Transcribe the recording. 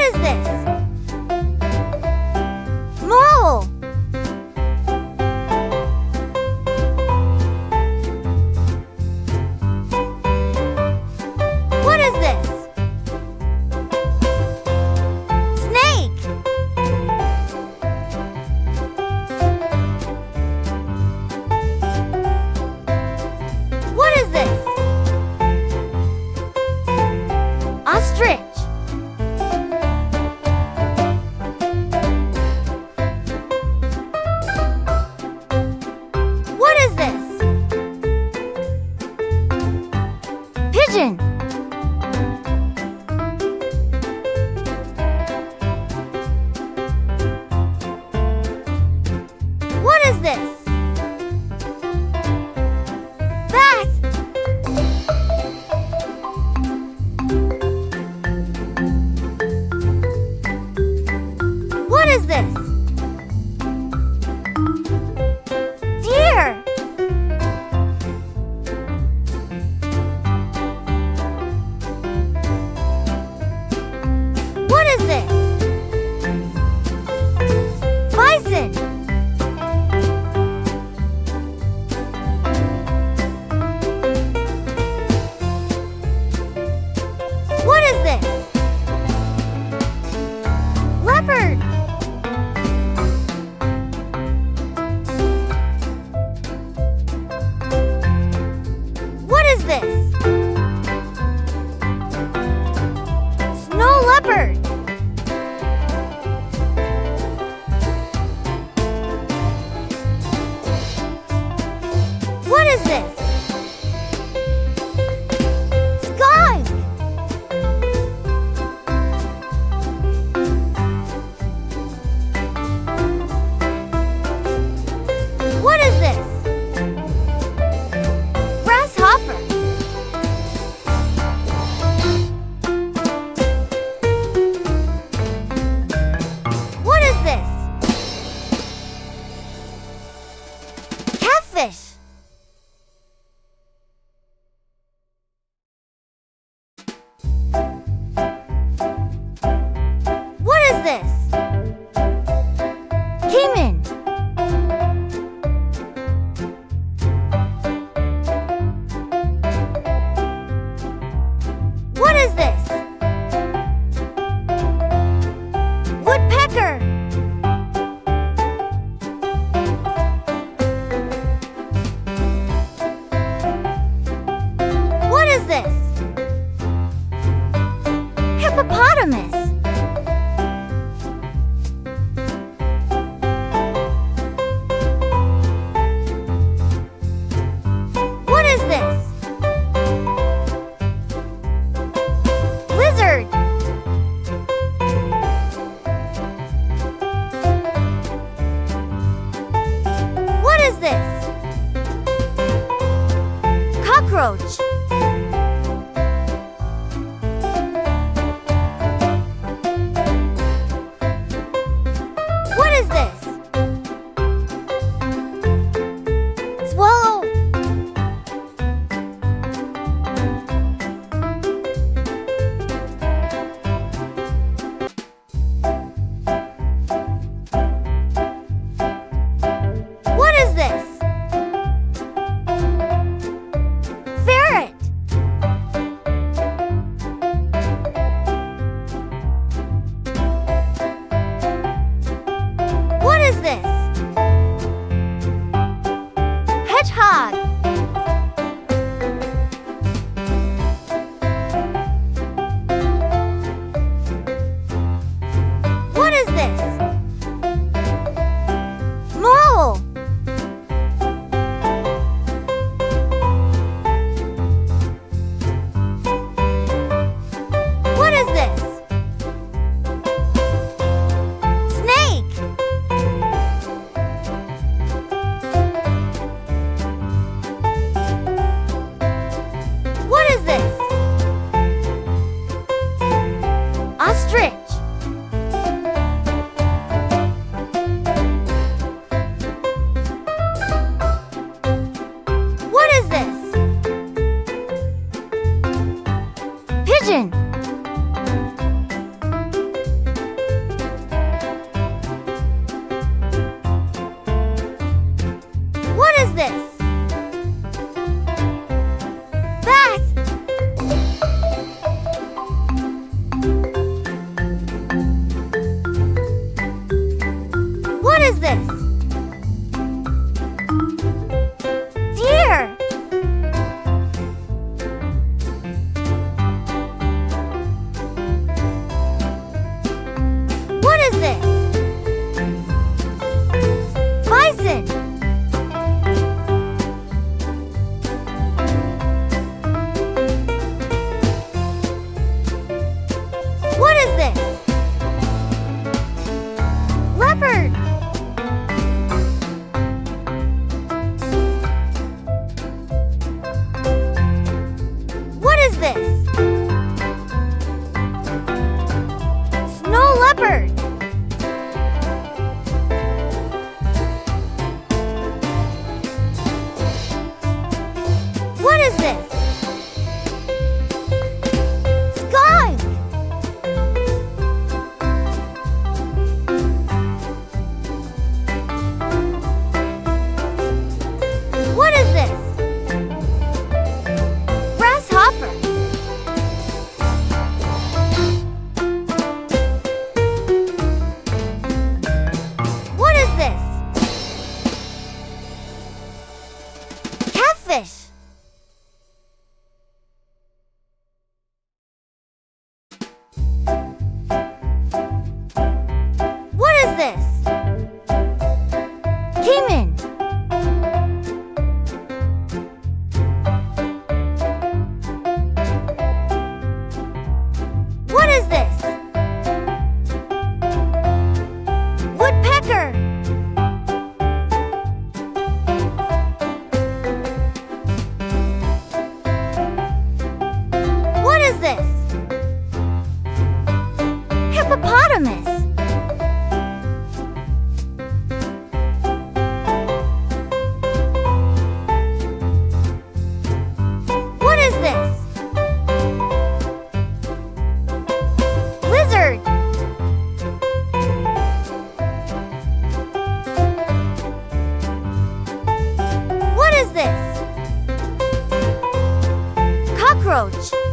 is this? Mole. What is this? Snake. What is this? Ostrich. What is this? Pigeon. What is this? Bat. What is this? Deer. What is this? Bison. What is this? Leopard. What is this? Snow leopard. What is this? Skunk. What is this? Grasshopper. What is this? Catfish. What is this? Caiman. What is this? Woodpecker. What is this? Hippopotamus. What is this? Lizard. What is this? Cockroach. What is this? Swallow. What is this? Ferret. What is this? Hedgehog. What is this? Mole. What is this? Snake. What is this? Ostrich. What is this? Pigeon. What is this? Bison. What is this? Leopard. What is this? Snow leopard. What is this? Skunk. What is this? Grasshopper. What is this? Catfish. What is this? Cayman. What is this? Woodpecker. What is this? Hippopotamus. What is this? Lizard. What is this? Cockroach.